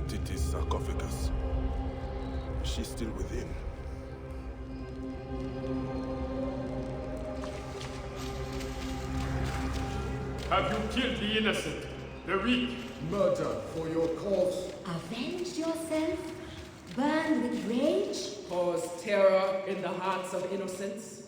Nefertiti's sarcophagus. She's still within. Have you killed the innocent, the weak? Murder for your cause. Avenge yourself? Burn with rage? Cause terror in the hearts of innocents?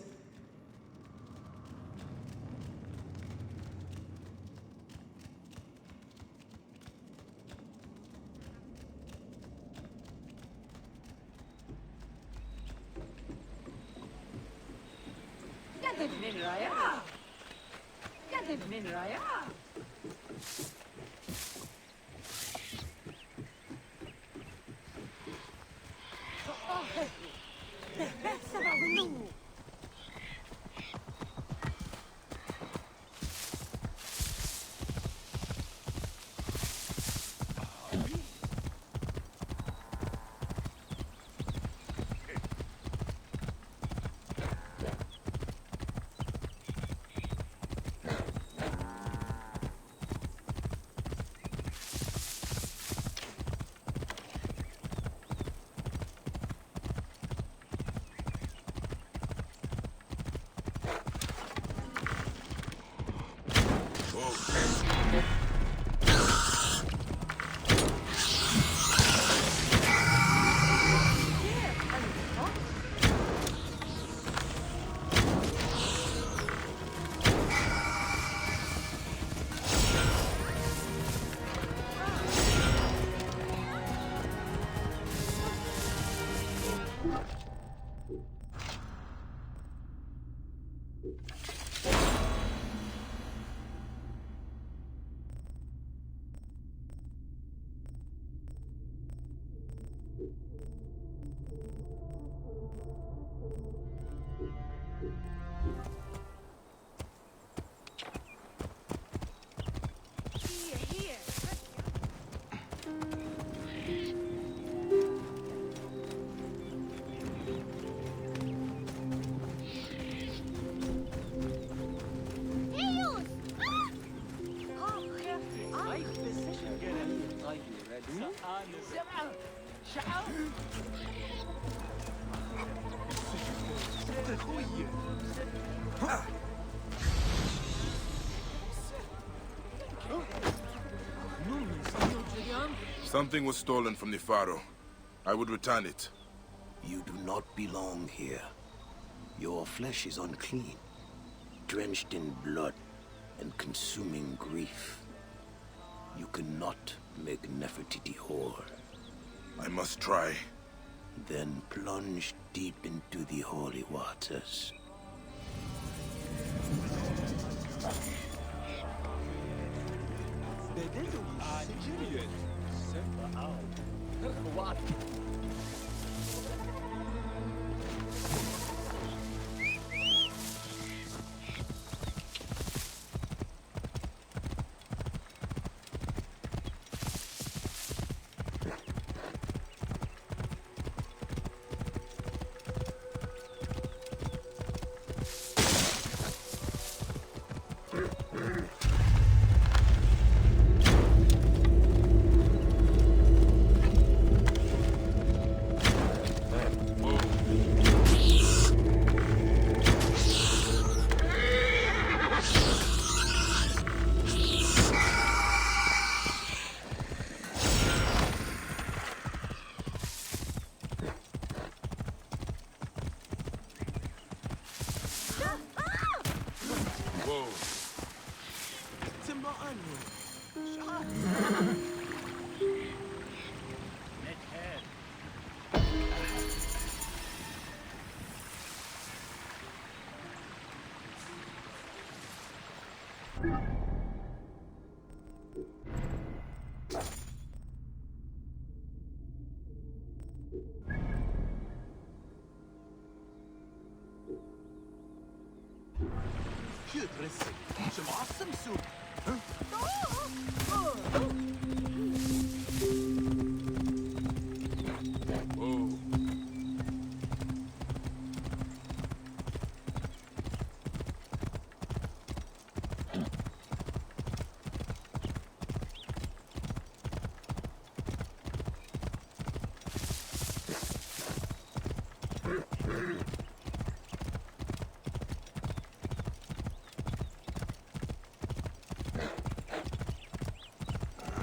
Something was stolen from the Pharaoh. I would return it. You do not belong here. Your flesh is unclean, drenched in blood and consuming grief. You cannot make Nefertiti whole. I must try. Then plunge deep into the holy waters.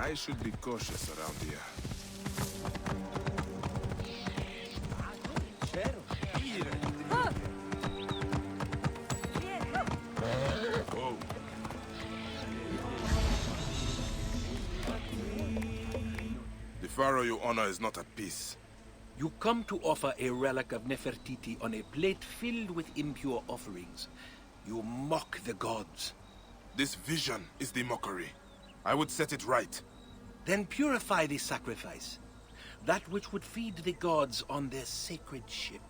I should be cautious around here. Oh. The Pharaoh you honor is not at peace. You come to offer a relic of Nefertiti on a plate filled with impure offerings. You mock the gods. This vision is the mockery. I would set it right. Then purify the sacrifice, that which would feed the gods on their sacred ship.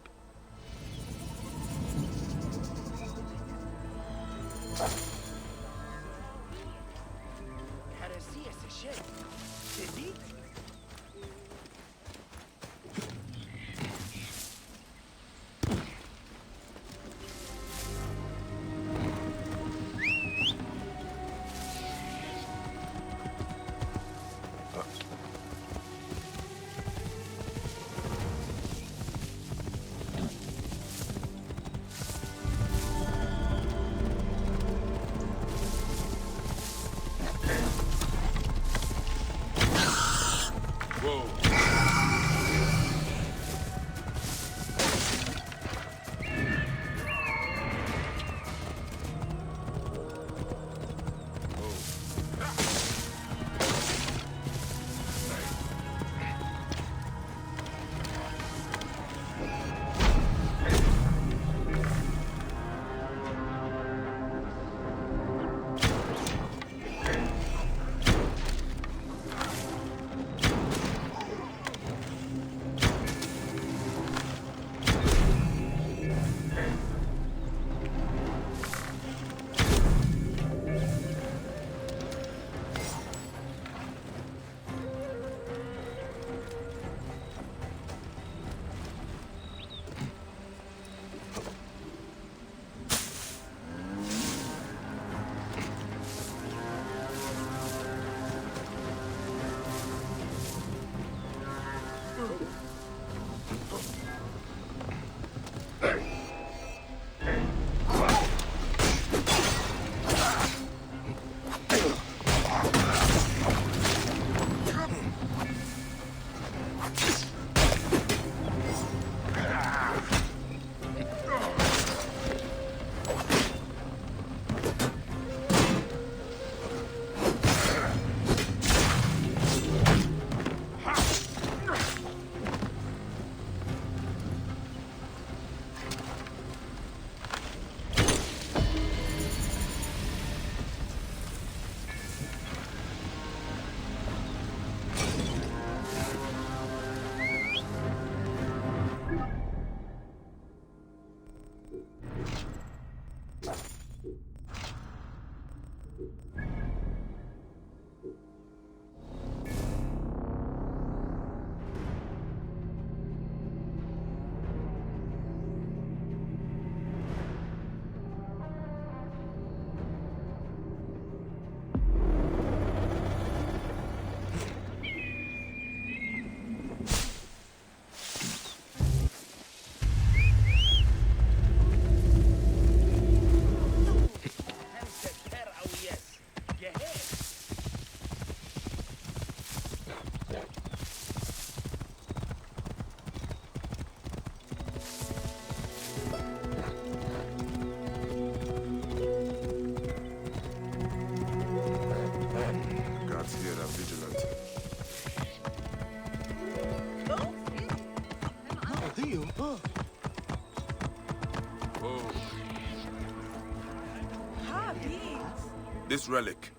This relic,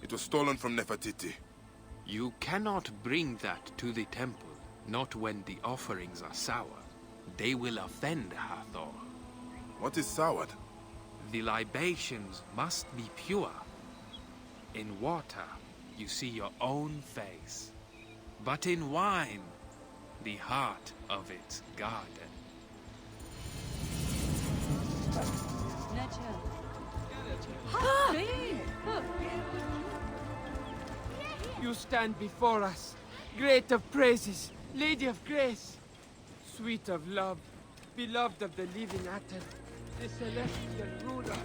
it was stolen from Nefertiti. You cannot bring that to the temple, not when the offerings are sour. They will offend Hathor. What is soured? The libations must be pure. In water, you see your own face. But in wine, the heart of its garden. You stand before us, great of praises, lady of grace, sweet of love, beloved of the living Aten, the celestial ruler.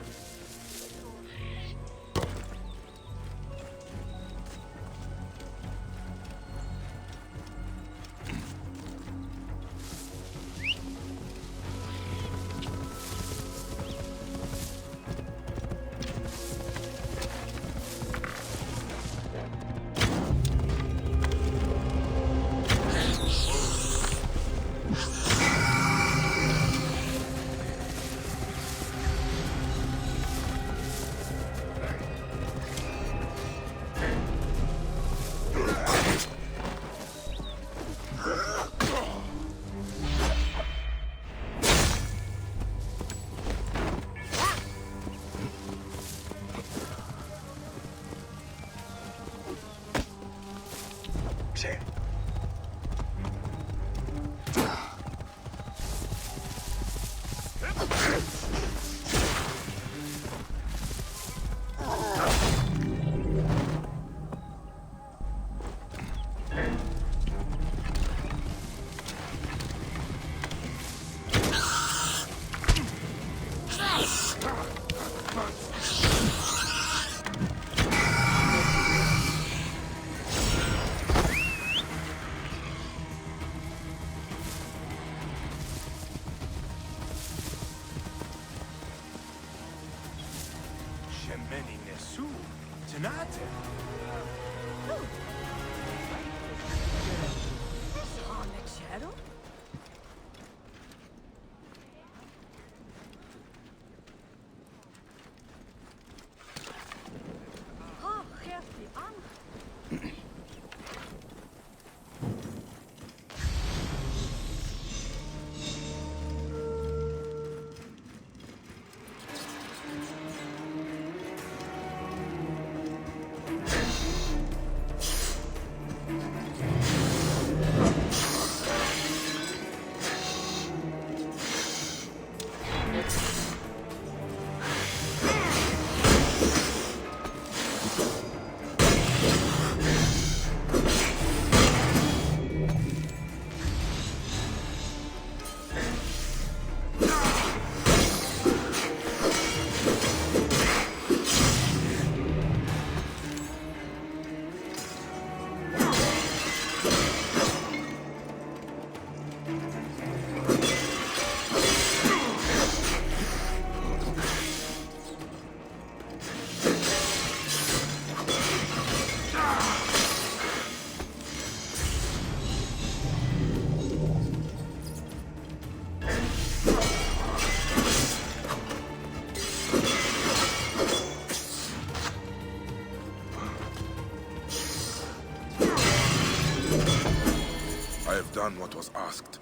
I have done what was asked.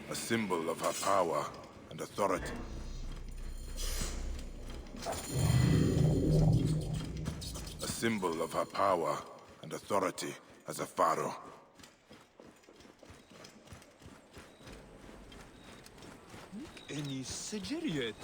A symbol of her power and authority. A symbol of her power and authority as a pharaoh. Any Sigiriot?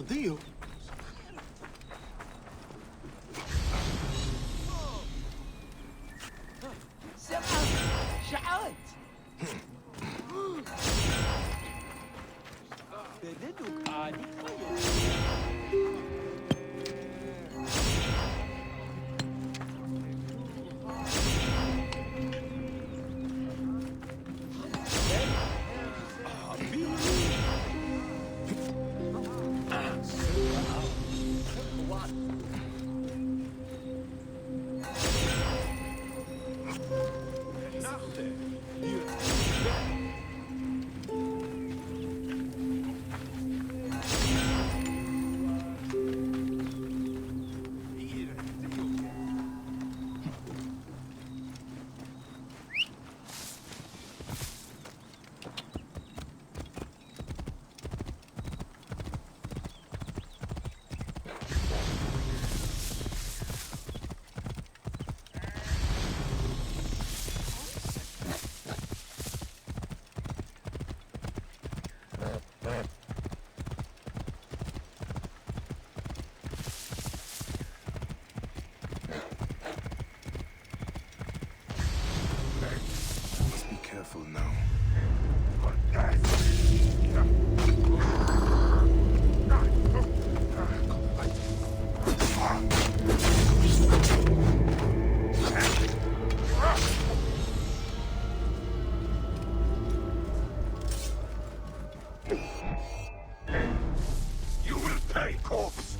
Dio. شعات بدنك عادي Must be careful now. You will pay, corpse!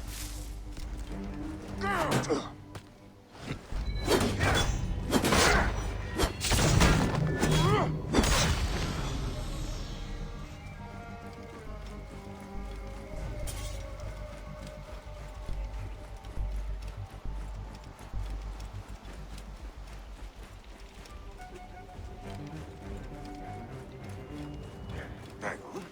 Hang on.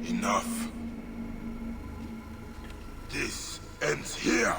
Enough. This ends here.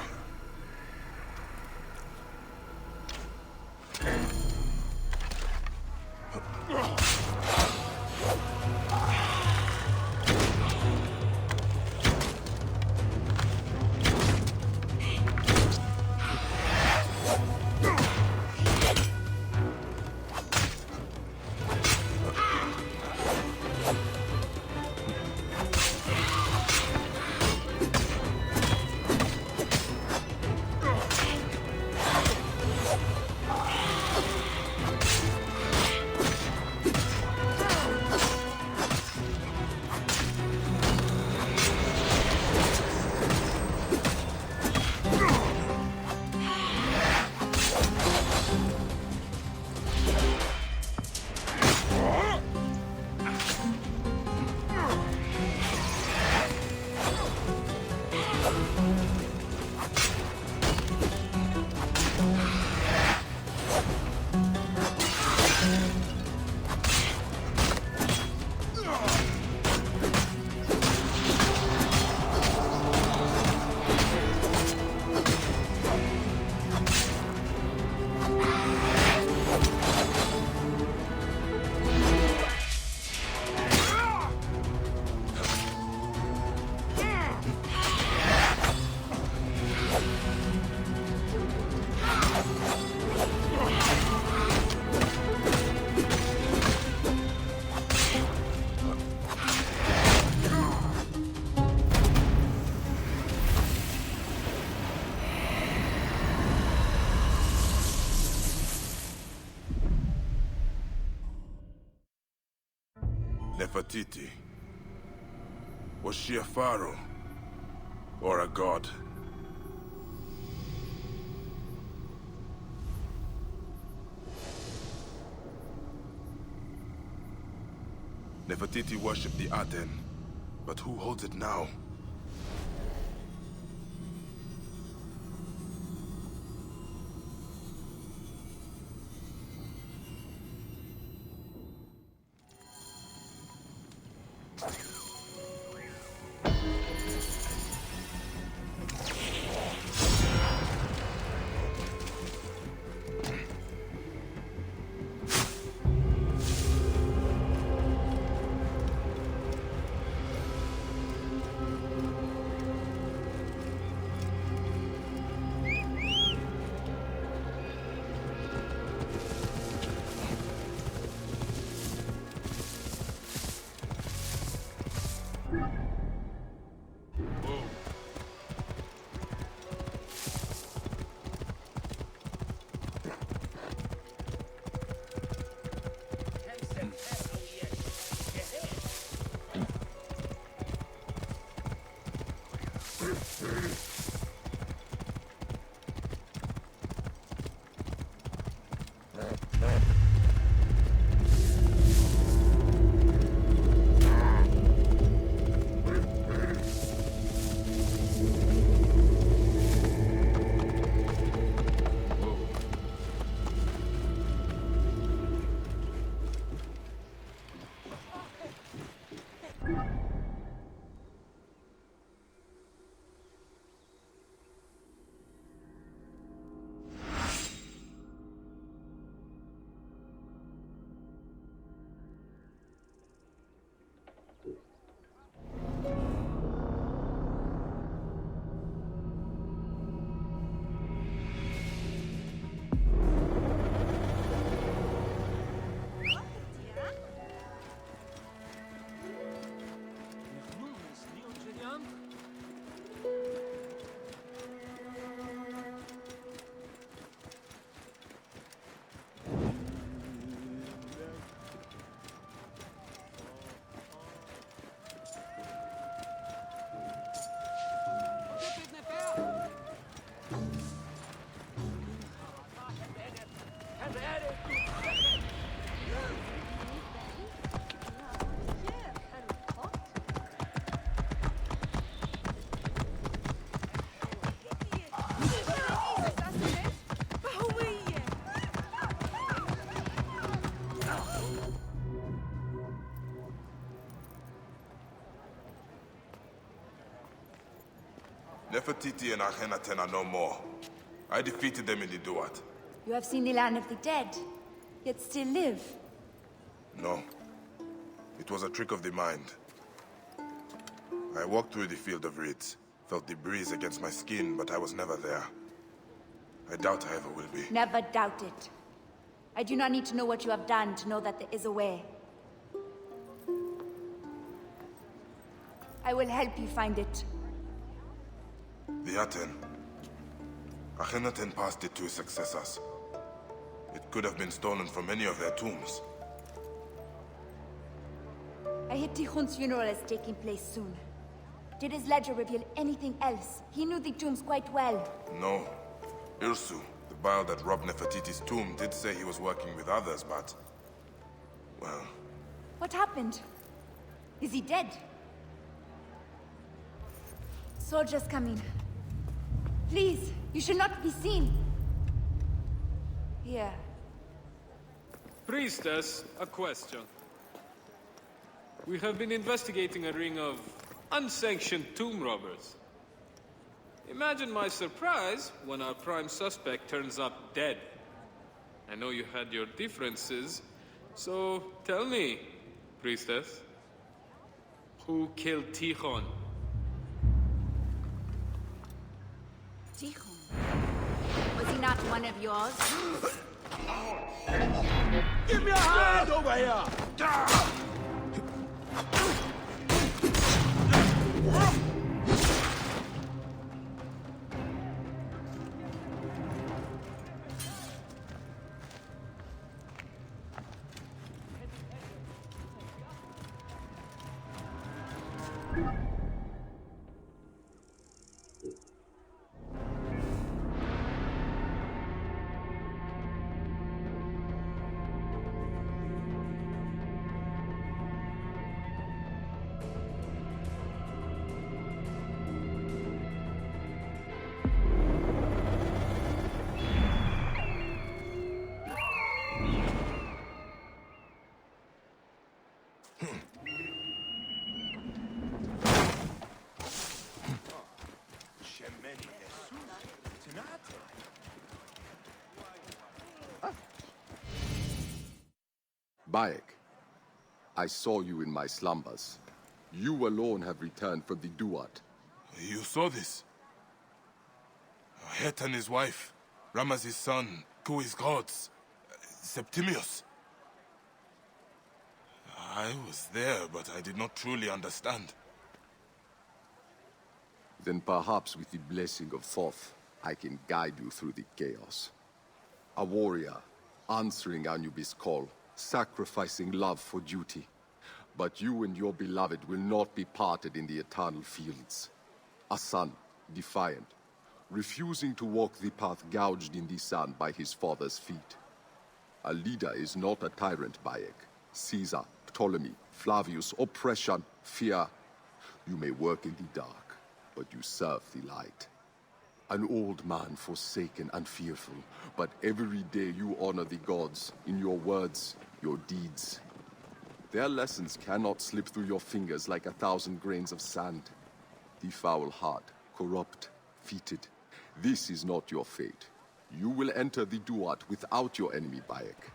Nefertiti. Was she a pharaoh? Or a god? Nefertiti worshipped the Aten, but who holds it now? Nefertiti and Akhenaten are no more. I defeated them in the Duat. You have seen the land of the dead, yet still live. No. It was a trick of the mind. I walked through the field of reeds, felt the breeze against my skin, but I was never there. I doubt I ever will be. Never doubt it. I do not need to know what you have done to know that there is a way. I will help you find it. The Aten. Akhenaten passed it to his successors. It could have been stolen from any of their tombs. I hear Tikhon's funeral is taking place soon. Did his ledger reveal anything else? He knew the tombs quite well. No. Irsu, the Baal that robbed Nefertiti's tomb, did say he was working with others, but... well... What happened? Is he dead? Soldiers coming. Please, you should not be seen. Here. Priestess, a question. We have been investigating a ring of unsanctioned tomb robbers. Imagine my surprise when our prime suspect turns up dead. I know you had your differences, so tell me, priestess, who killed Tikhon? Tikhon. Was he not one of yours? Give me a hand over here! Bayek, I saw you in my slumbers. You alone have returned from the Duat. You saw this? Het and his wife, Ramaz's son, Kui's gods, Septimius. I was there, but I did not truly understand. Then perhaps with the blessing of Thoth, I can guide you through the chaos. A warrior, answering Anubis' call, sacrificing love for duty. But you and your beloved will not be parted in the eternal fields. A son, defiant, refusing to walk the path gouged in the sand by his father's feet. A leader is not a tyrant, Bayek. Caesar, Ptolemy, Flavius, oppression, fear. You may work in the dark, but you serve the light. An old man forsaken and fearful, but every day you honor the gods in your words, your deeds. Their lessons cannot slip through your fingers like 1,000 grains of sand. The foul heart, corrupt, fetid. This is not your fate. You will enter the Duat without your enemy, Bayek,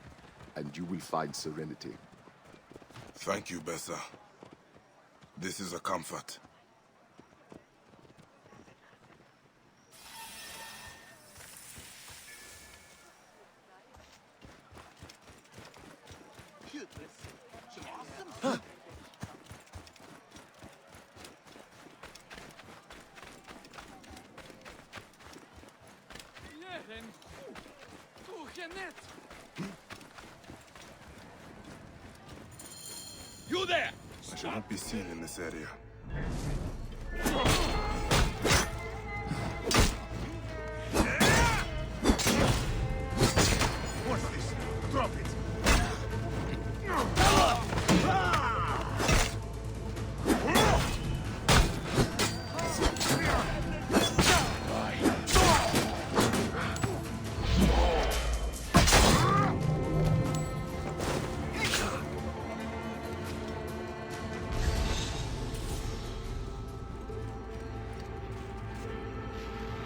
and you will find serenity. Thank you, Bessa. This is a comfort. You there! I should not be seen in this area. What's this? Drop it!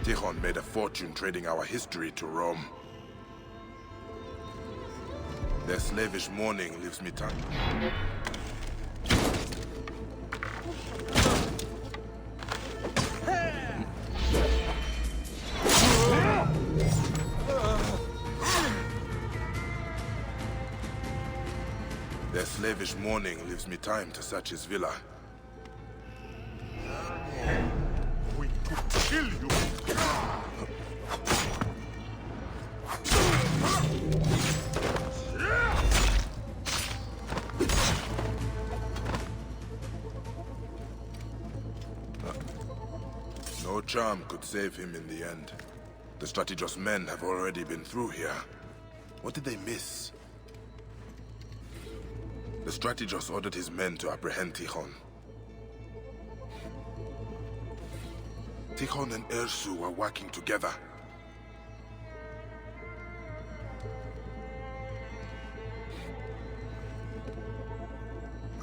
Tikhon made a fortune trading our history to Rome. Their slavish mourning leaves me time. Their slavish mourning leaves me time to search his villa. We could kill you! No charm could save him in the end. The Strategos men have already been through here. What did they miss? The Strategos ordered his men to apprehend Tikhon. Tikhon and Ersu were working together.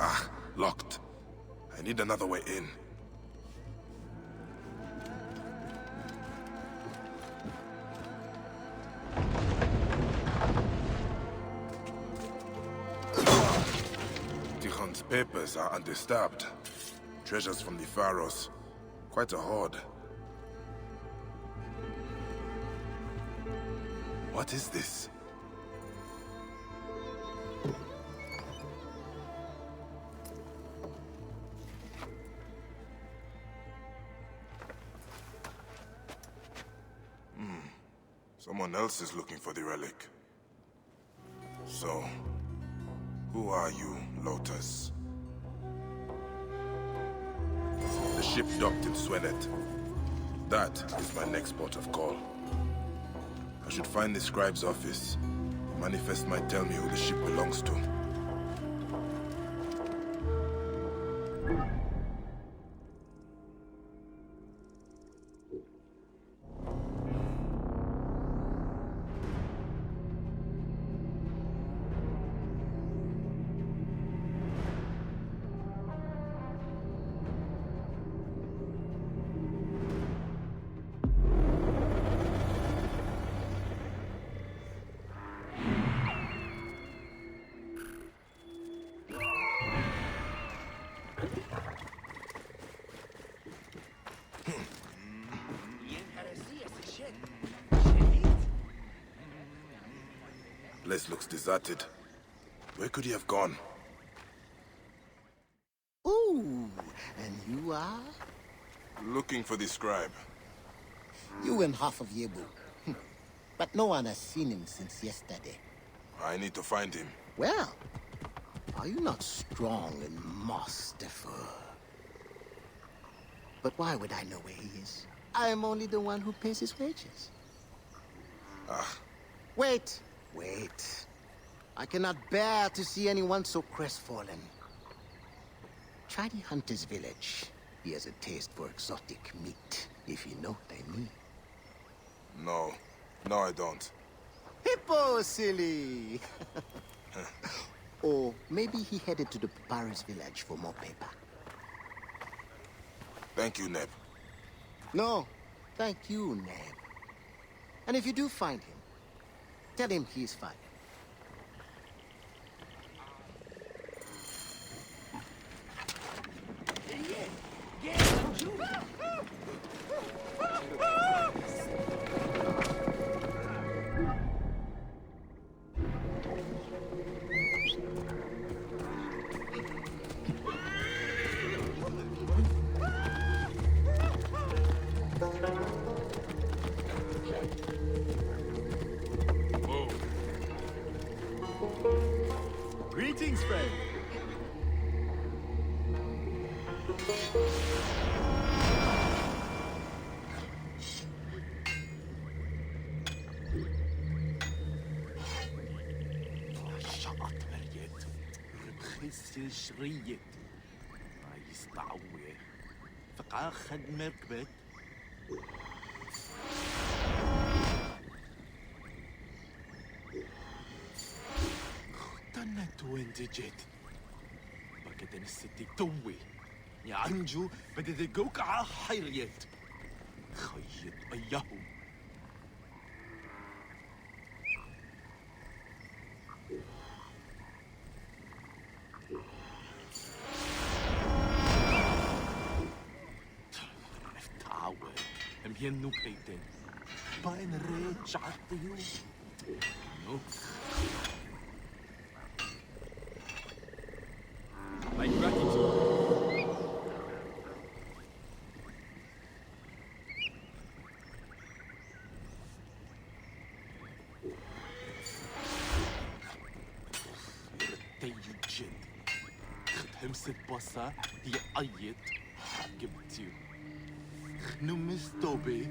Ah, locked. I need another way in. Tikhon's papers are undisturbed. Treasures from the Pharaohs. Quite a hoard. What is this? Someone else is looking for the relic. So, who are you, Lotus? The ship docked in Swenet. That is my next port of call. I should find the scribe's office. Manifest might tell me who the ship belongs to. place looks deserted. Where could he have gone? Ooh, and you are? Looking for the scribe. You and half of Yebu. But no one has seen him since yesterday. I need to find him. Well, are you not strong and masterful? But why would I know where he is? I am only the one who pays his wages. Wait. I cannot bear to see anyone so crestfallen. Try the hunter's village. He has a taste for exotic meat, if you know what I mean. No. No, I don't. Hippo, silly! Or maybe he headed to the Pharaohs village for more paper. Thank you, Neb. No, thank you, Neb. And if you do find him, tell him he's fine. Greetings, friend. شريت ما يستعوي فقاخد مركبت تنت وين جيت بقدر الستي توي يا انجو بدي دقوك ع حيريت خيط اياهم Vienu peiten. Pain re chatte you. No. My gratitude. تيجد. همسة بصا دي عيط جبتيو. No miss Toby.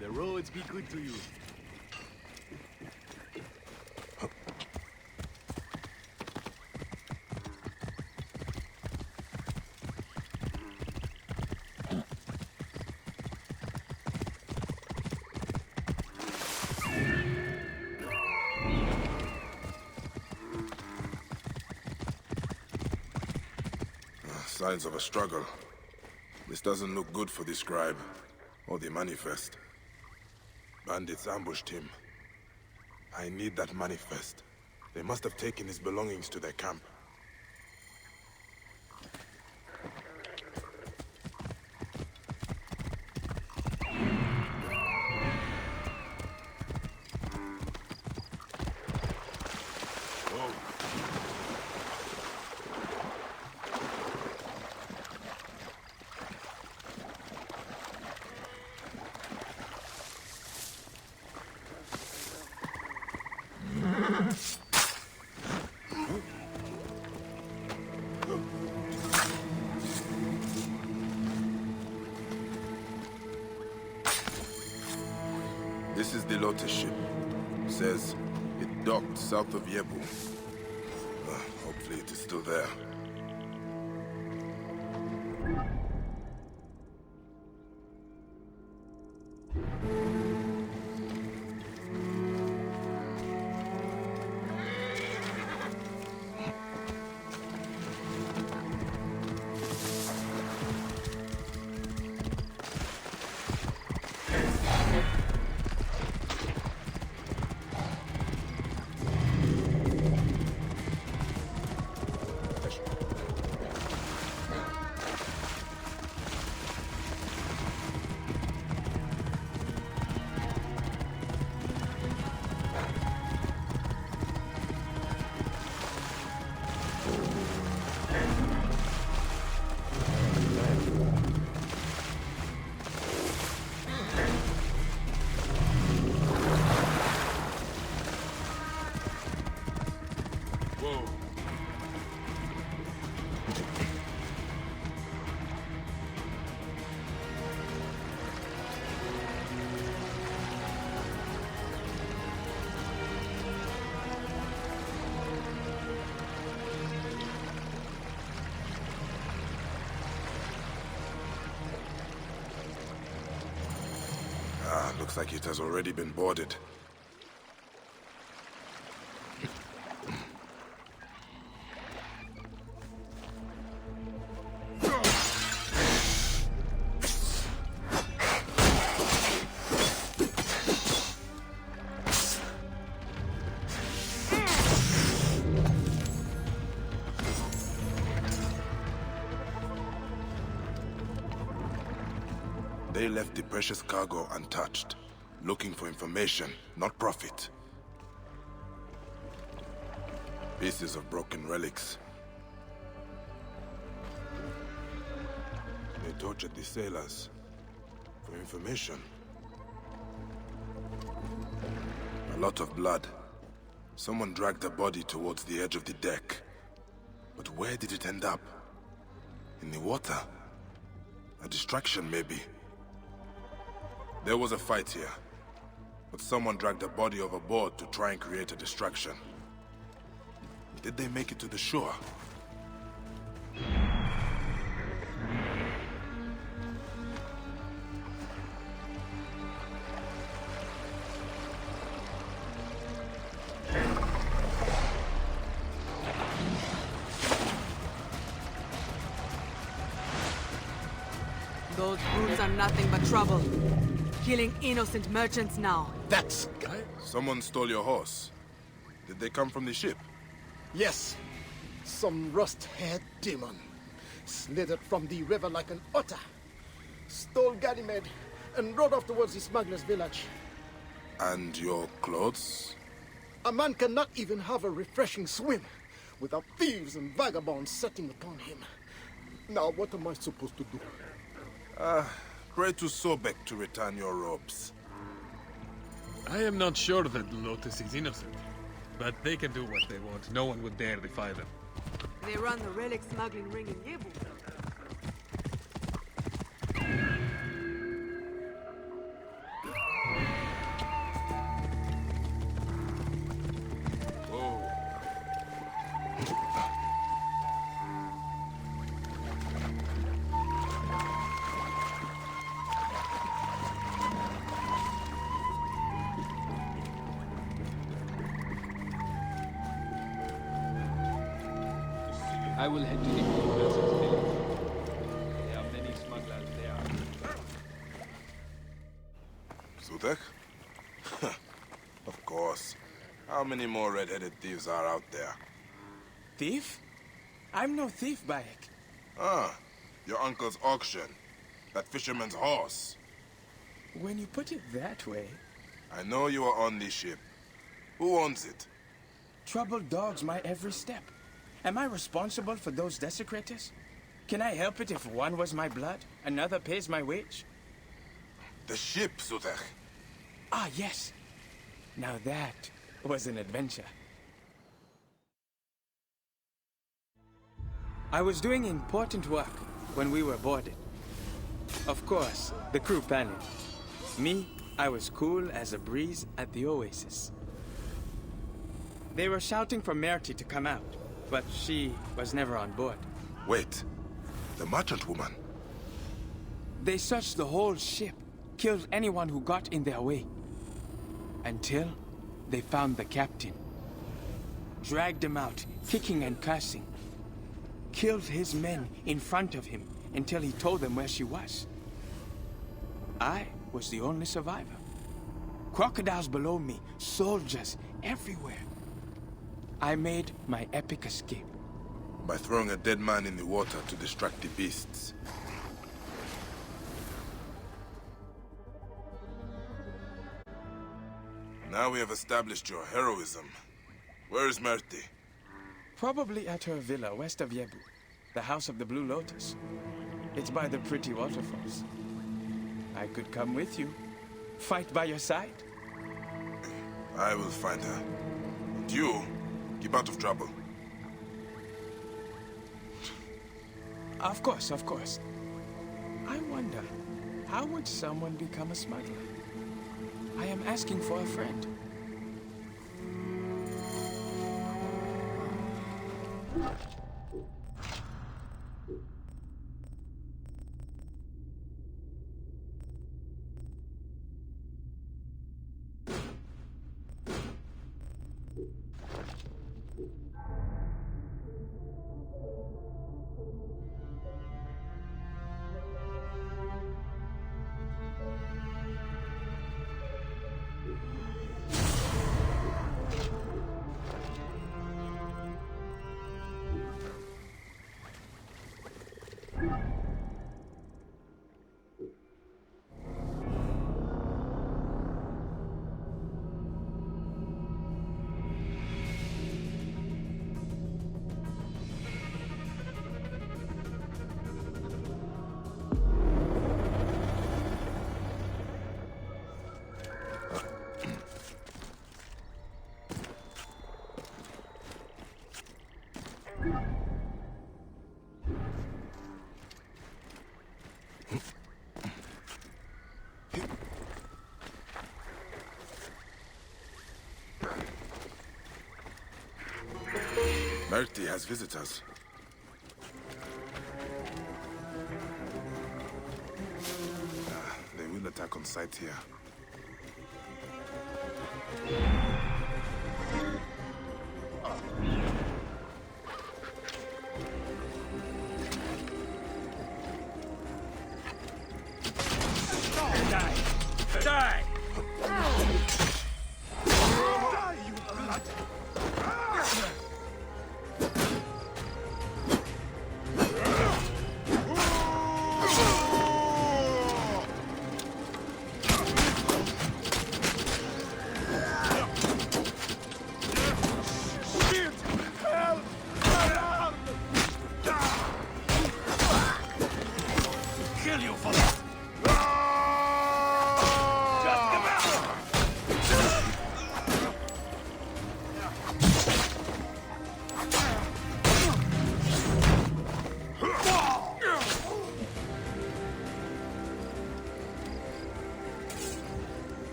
The roads be good to you. Signs of a struggle. This doesn't look good for the scribe, or the manifest. Bandits ambushed him. I need that manifest. They must have taken his belongings to their camp. This is the Lotus ship. Says it docked south of Yebu. Hopefully it is still there. Looks like it has already been boarded. They left the precious cargo untouched, looking for information, not profit. Pieces of broken relics. They tortured the sailors for information. A lot of blood. Someone dragged the body towards the edge of the deck. But where did it end up? In the water? A distraction, maybe. There was a fight here, but someone dragged the body overboard to try and create a distraction. Did they make it to the shore? Those brutes are nothing but trouble. Killing innocent merchants now. That's... Someone stole your horse. Did they come from the ship? Yes. Some rust-haired demon. Slithered from the river like an otter. Stole Ganymede and rode off towards the smuggler's village. And your clothes? A man cannot even have a refreshing swim without thieves and vagabonds setting upon him. Now, what am I supposed to do? Pray to Sobek to return your robes. I am not sure that Lotus is innocent, but they can do what they want. No one would dare defy them. They run the relic smuggling ring in Yebu. I will head to the Pharaohs' village. There are many smugglers there. Sutek? Of course. How many more red-headed thieves are out there? Thief? I'm no thief, Bayek. Ah, your uncle's auction. That fisherman's horse. When you put it that way... I know you are on this ship. Who owns it? Troubled dogs my every step. Am I responsible for those desecrators? Can I help it if one was my blood, another pays my wage? The ship, Sutek. Ah, yes. Now that was an adventure. I was doing important work when we were boarded. Of course, the crew panicked. Me, I was cool as a breeze at the oasis. They were shouting for Merty to come out, but she was never on board. Wait, the merchant woman? They searched the whole ship, killed anyone who got in their way. Until they found the captain. Dragged him out, kicking and cursing. Killed his men in front of him until he told them where she was. I was the only survivor. Crocodiles below me, soldiers everywhere. I made my epic escape. By throwing a dead man in the water to distract the beasts. Now we have established your heroism. Where is Merti? Probably at her villa west of Yebu, the House of the Blue Lotus. It's by the pretty waterfalls. I could come with you, fight by your side. I will find her. And you, keep out of trouble. Of course, of course. I wonder, how would someone become a smuggler? I am asking for a friend. Merti has visitors. They will attack on sight here. Die! Die! Kill you for that!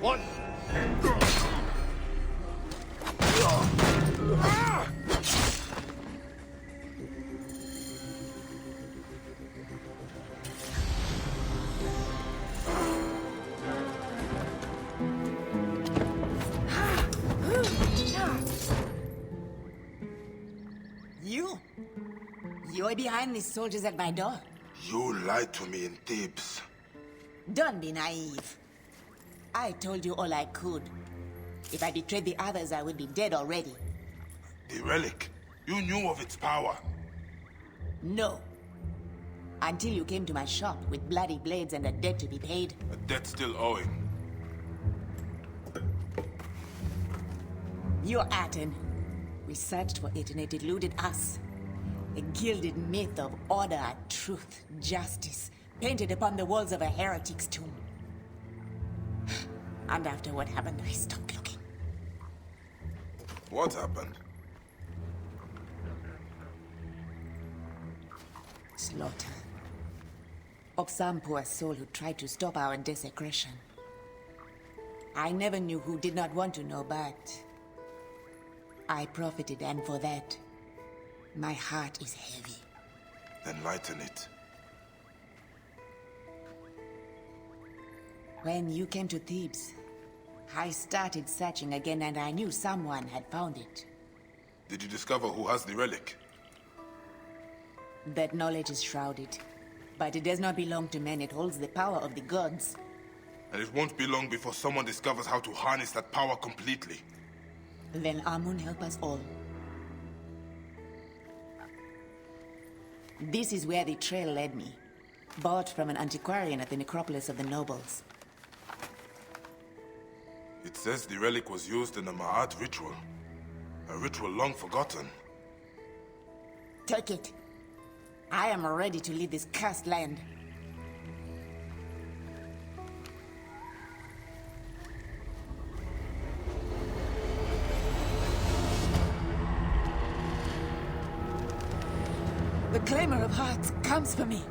What? You're behind these soldiers at my door. You lied to me in Thebes. Don't be naive. I told you all I could. If I betrayed the others, I would be dead already. The relic. You knew of its power. No. Until you came to my shop with bloody blades and a debt to be paid. A debt still owing. You're Aten. We searched for it and it eluded us. A gilded myth of order, truth, justice, painted upon the walls of a heretic's tomb. And after what happened, I stopped looking. What happened? Slaughter. Of some poor soul who tried to stop our desecration. I never knew who did not want to know, but I profited, and for that, my heart is heavy. Then lighten it. When you came to Thebes, I started searching again and I knew someone had found it. Did you discover who has the relic? That knowledge is shrouded, but it does not belong to men. It holds the power of the gods. And it won't be long before someone discovers how to harness that power completely. Then Amun help us all. This is where the trail led me. Bought from an antiquarian at the necropolis of the nobles. It says the relic was used in a Ma'at ritual. A ritual long forgotten. Take it. I am ready to leave this cursed land. The Claimer of Hearts comes for me.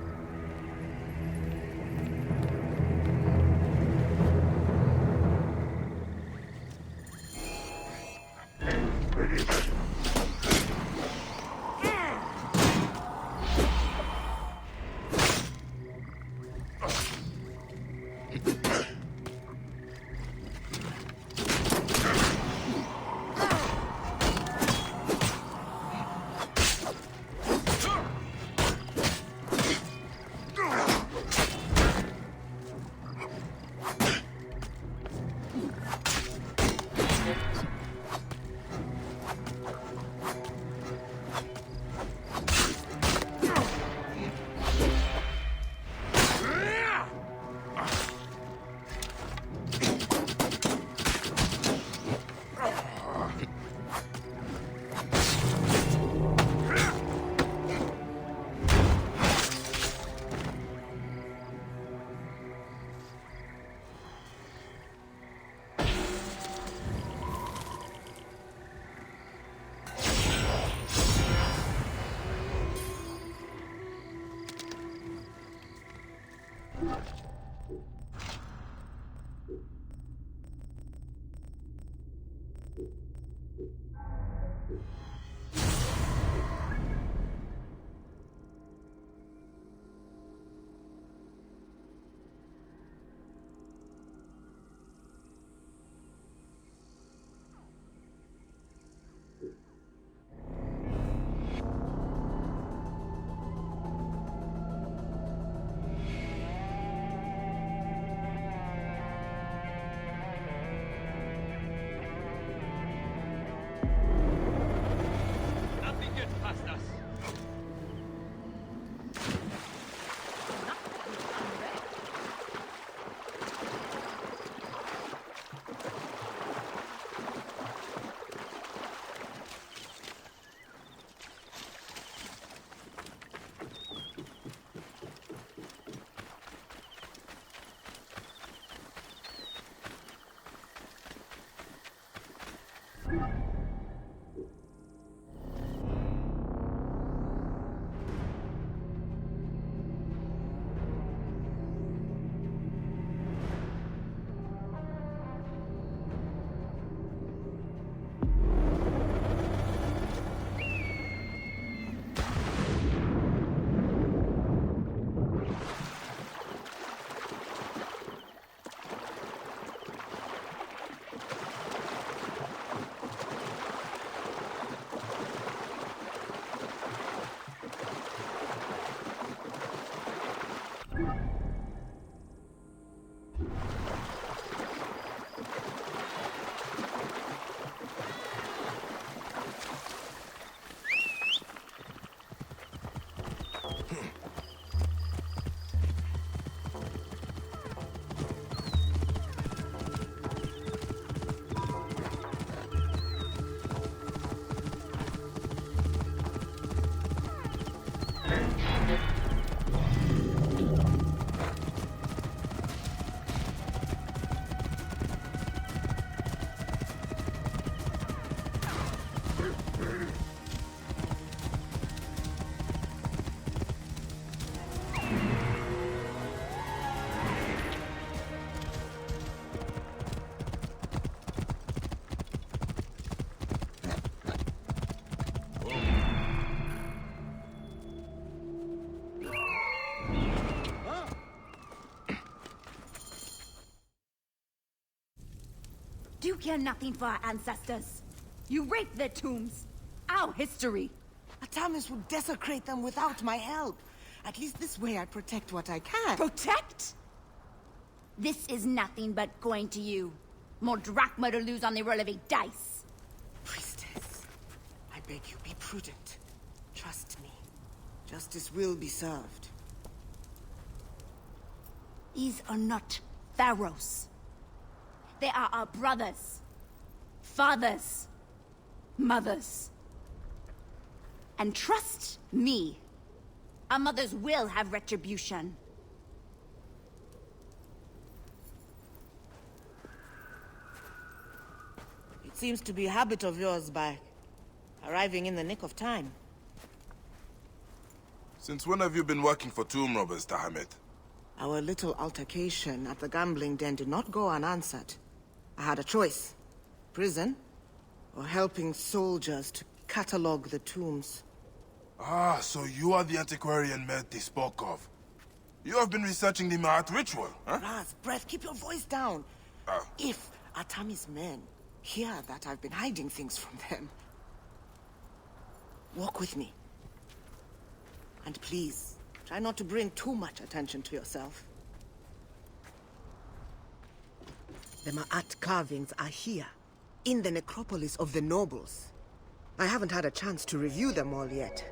Do you care nothing for our ancestors? You raped their tombs. Our history. Atamis would desecrate them without my help. At least this way I protect what I can. Protect? This is nothing but going to you. More drachma to lose on the roll of a dice. Priestess, I beg you, be prudent. Trust me. Justice will be served. These are not pharaohs. They are our brothers, fathers, mothers. And trust me, our mothers will have retribution. It seems to be a habit of yours by arriving in the nick of time. Since when have you been working for tomb robbers, Tahamet? Our little altercation at the gambling den did not go unanswered. I had a choice. Prison, or helping soldiers to catalog the tombs. Ah, so you are the antiquarian Mert they spoke of. You have been researching the Ma'at ritual, huh? Raz, breath, keep your voice down. If Atami's men hear that I've been hiding things from them... Walk with me. And please, try not to bring too much attention to yourself. The Ma'at carvings are here, in the necropolis of the nobles. I haven't had a chance to review them all yet,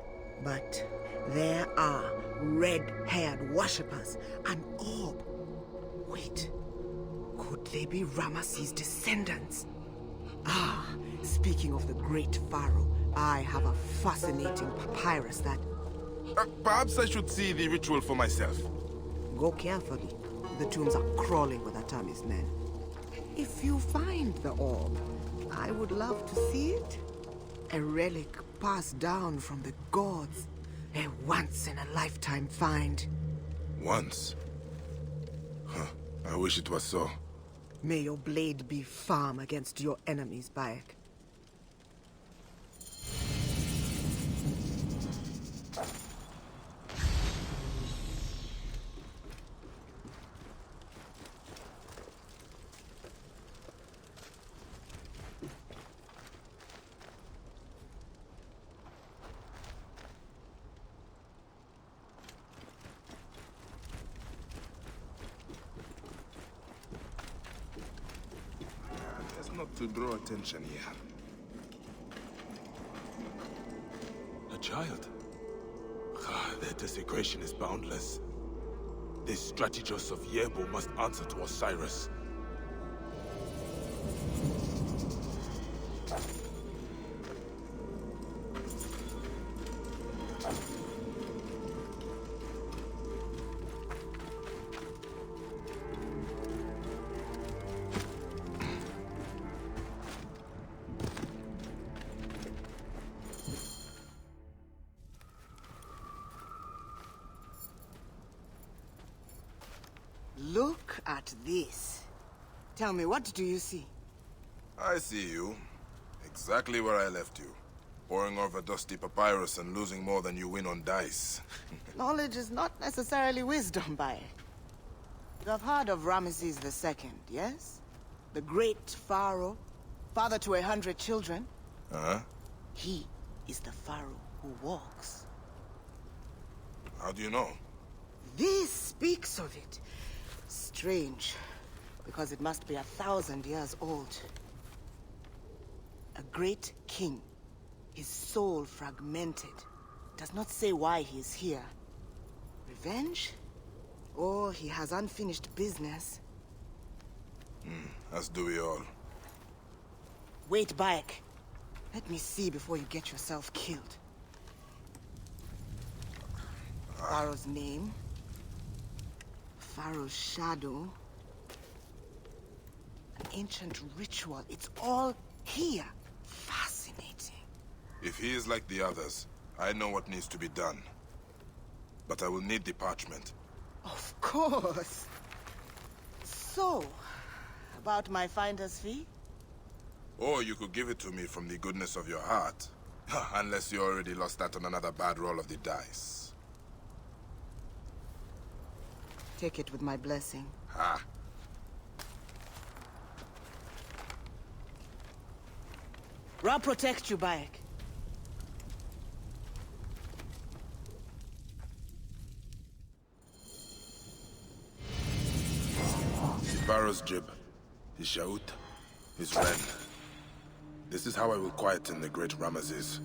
but there are red-haired worshippers, an orb. Wait, could they be Ramesses' descendants? Ah, speaking of the great pharaoh, I have a fascinating papyrus that... Perhaps I should see the ritual for myself. Go carefully. The tombs are crawling with Atami's men. If you find the orb, I would love to see it. A relic passed down from the gods. A once-in-a-lifetime find. Once? Huh. I wish it was so. May your blade be firm against your enemies, Bayek. Not to draw attention here. A child? Their desecration is boundless. This strategist of Yebo must answer to Osiris. Look at this. Tell me, what do you see? I see you. Exactly where I left you. Poring over dusty papyrus and losing more than you win on dice. Knowledge is not necessarily wisdom, Bayek. You have heard of Ramesses II, yes? The great pharaoh, father to 100 children. Uh-huh. He is the pharaoh who walks. How do you know? This speaks of it. Strange, because it must be 1,000 years old. A great king, his soul fragmented, does not say why he is here. Revenge? Or he has unfinished business? As do we all. Wait, Bayek. Let me see before you get yourself killed. Pharaoh's name. Pharaoh's shadow. An ancient ritual. It's all here. Fascinating. If he is like the others, I know what needs to be done. But I will need the parchment. Of course. So, about my finder's fee? Or you could give it to me from the goodness of your heart. Unless you already lost that on another bad roll of the dice. Take it with my blessing. Ha! Ra protect you, Bayek. The Pharaoh's jib, his shaut, his ren. This is how I will quieten the great Ramesses.